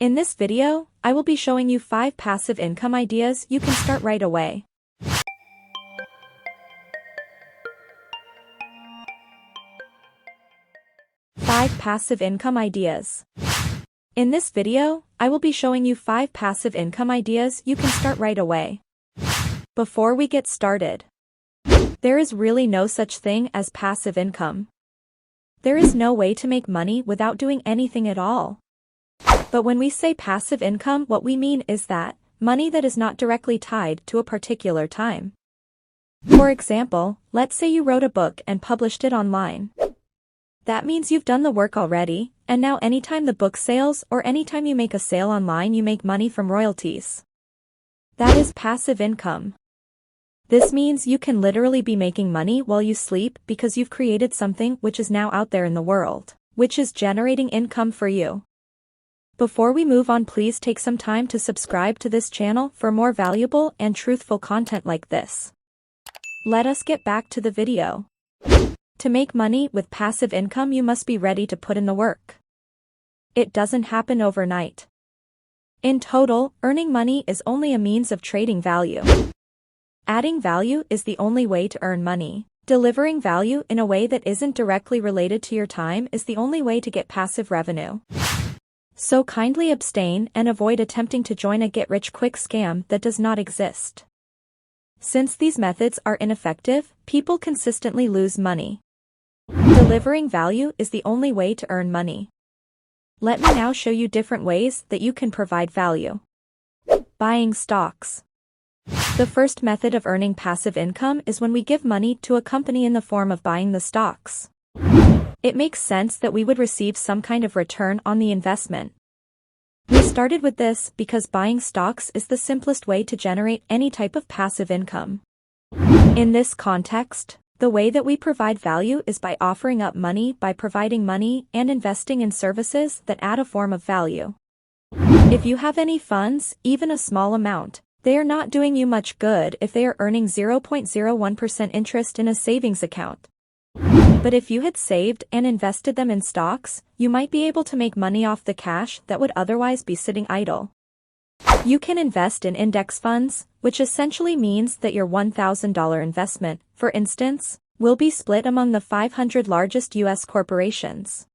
In this video, I will be showing you 5 passive income ideas you can start right away. 5 passive income ideas. In this video, I will be showing you 5 passive income ideas you can start right away. Before we get started, there is really no such thing as passive income. There is no way to make money without doing anything at all. But when we say passive income, what we mean is that money that is not directly tied to a particular time. For example, let's say you wrote a book and published it online. That means you've done the work already, and now anytime the book sells or anytime you make a sale online, you make money from royalties. That is passive income. This means you can literally be making money while you sleep because you've created something which is now out there in the world, which is generating income for you. Before we move on, please take some time to subscribe to this channel for more valuable and truthful content like this. Let us get back to the video. To make money with passive income, you must be ready to put in the work. It doesn't happen overnight. In total, earning money is only a means of trading value. Adding value is the only way to earn money. Delivering value in a way that isn't directly related to your time is the only way to get passive revenue. So kindly abstain and avoid attempting to join a get-rich-quick scam that does not exist. Since these methods are ineffective, people consistently lose money. Delivering value is the only way to earn money. Let me now show you different ways that you can provide value. Buying stocks. The first method of earning passive income is when we give money to a company in the form of buying the stocks. It makes sense that we would receive some kind of return on the investment. We started with this because buying stocks is the simplest way to generate any type of passive income. In this context, the way that we provide value is by offering up money, by providing money and investing in services that add a form of value. If you have any funds, even a small amount, they are not doing you much good if they are earning 0.01% interest in a savings account. But if you had saved and invested them in stocks, you might be able to make money off the cash that would otherwise be sitting idle. You can invest in index funds, which essentially means that your $1,000 investment, for instance, will be split among the 500 largest U.S. corporations.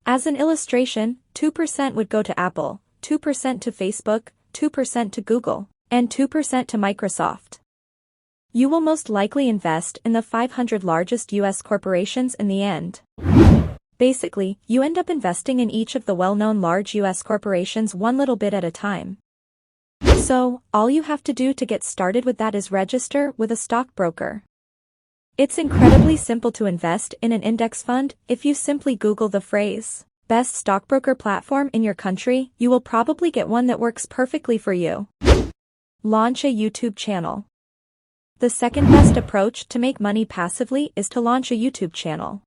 As an illustration, 2% would go to Apple, 2% to Facebook, 2% to Google, and 2% to Microsoft. You will most likely invest in the 500 largest U.S. corporations in the end. Basically, you end up investing in each of the well-known large U.S. corporations one little bit at a time. So, all you have to do to get started with that is register with a stockbroker. It's incredibly simple to invest in an index fund. If you simply Google the phrase, "best stockbroker platform in your country," you will probably get one that works perfectly for you. Launch a YouTube channel. The second best approach to make money passively is to launch a YouTube channel.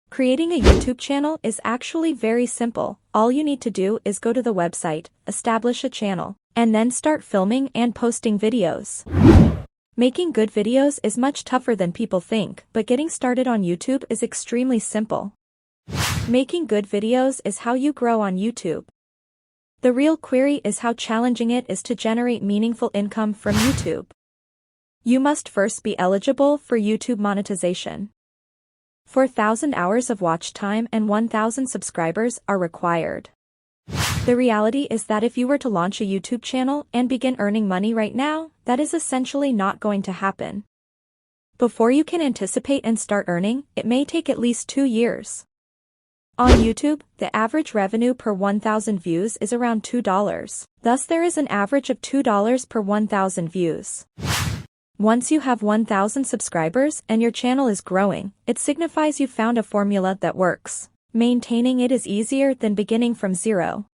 Creating a YouTube channel is actually very simple. All you need to do is go to the website, establish a channel, and then start filming and posting videos. Making good videos is much tougher than people think, but getting started on YouTube is extremely simple. Making good videos is how you grow on YouTube. The real query is how challenging it is to generate meaningful income from YouTube. You must first be eligible for YouTube monetization. 4,000 hours of watch time and 1,000 subscribers are required. The reality is that if you were to launch a YouTube channel and begin earning money right now, that is essentially not going to happen. Before you can anticipate and start earning, it may take at least 2 years. On YouTube, the average revenue per 1,000 views is around $2. Thus there is an average of $2 per 1,000 views. Once you have 1,000 subscribers and your channel is growing, it signifies you found a formula that works. Maintaining it is easier than beginning from zero.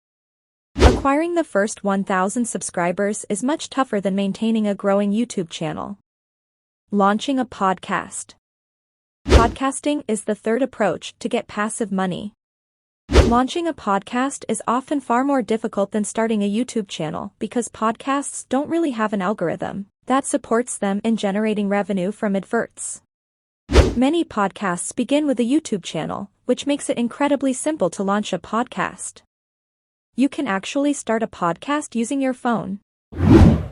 Acquiring the first 1,000 subscribers is much tougher than maintaining a growing YouTube channel. Launching a podcast. Podcasting is the third approach to get passive money. Launching a podcast is often far more difficult than starting a YouTube channel because podcasts don't really have an algorithm that supports them in generating revenue from adverts. Many podcasts begin with a YouTube channel, which makes it incredibly simple to launch a podcast. You can actually start a podcast using your phone.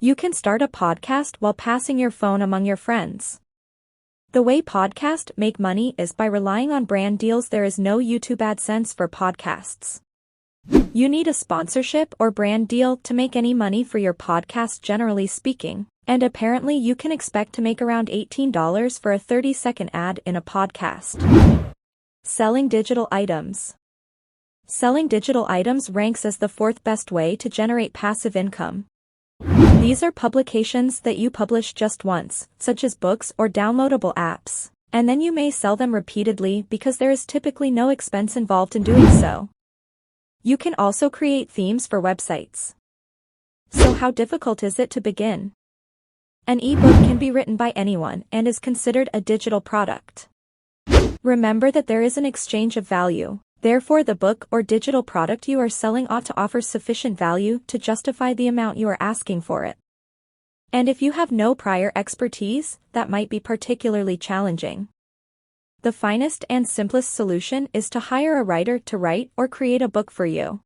You can start a podcast while passing your phone among your friends. The way podcasts make money is by relying on brand deals. There is no YouTube AdSense for podcasts. You need a sponsorship or brand deal to make any money for your podcast, generally speaking, and apparently you can expect to make around $18 for a 30-second ad in a podcast. Selling digital items. Selling digital items ranks as the fourth best way to generate passive income. These are publications that you publish just once, such as books or downloadable apps, and then you may sell them repeatedly because there is typically no expense involved in doing so. You can also create themes for websites. So how difficult is it to begin? An ebook can be written by anyone and is considered a digital product. Remember that there is an exchange of value. Therefore, the book or digital product you are selling ought to offer sufficient value to justify the amount you are asking for it. And if you have no prior expertise, that might be particularly challenging. The finest and simplest solution is to hire a writer to write or create a book for you.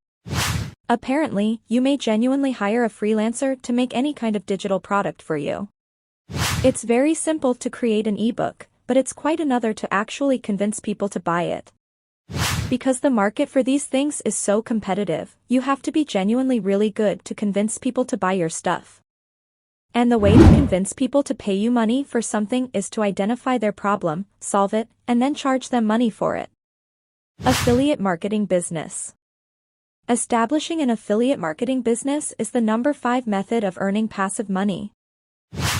Apparently, you may genuinely hire a freelancer to make any kind of digital product for you. It's very simple to create an ebook, but it's quite another to actually convince people to buy it. Because the market for these things is so competitive, you have to be genuinely really good to convince people to buy your stuff. And the way to convince people to pay you money for something is to identify their problem, solve it, and then charge them money for it. Affiliate marketing business. Establishing an affiliate marketing business is the number 5 method of earning passive money.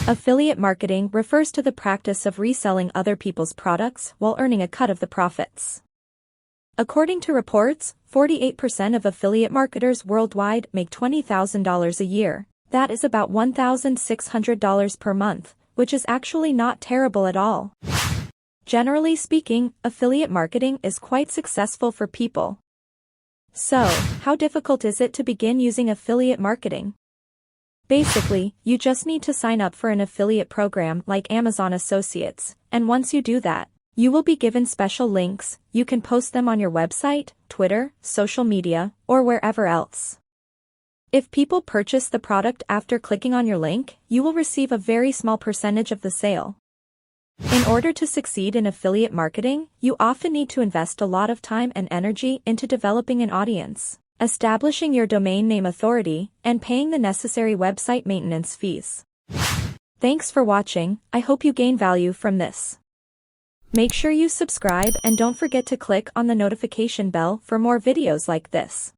Affiliate marketing refers to the practice of reselling other people's products while earning a cut of the profits. According to reports, 48% of affiliate marketers worldwide make $20,000 a year. That is about $1,600 per month, which is actually not terrible at all. Generally speaking, affiliate marketing is quite successful for people. So, how difficult is it to begin using affiliate marketing? Basically, you just need to sign up for an affiliate program like Amazon Associates, and once you do that, you will be given special links. You can post them on your website, Twitter, social media, or wherever else. If people purchase the product after clicking on your link, you will receive a very small percentage of the sale. In order to succeed in affiliate marketing, you often need to invest a lot of time and energy into developing an audience, establishing your domain name authority, and paying the necessary website maintenance fees. Thanks for watching. I hope you gain value from this. Make sure you subscribe and don't forget to click on the notification bell for more videos like this.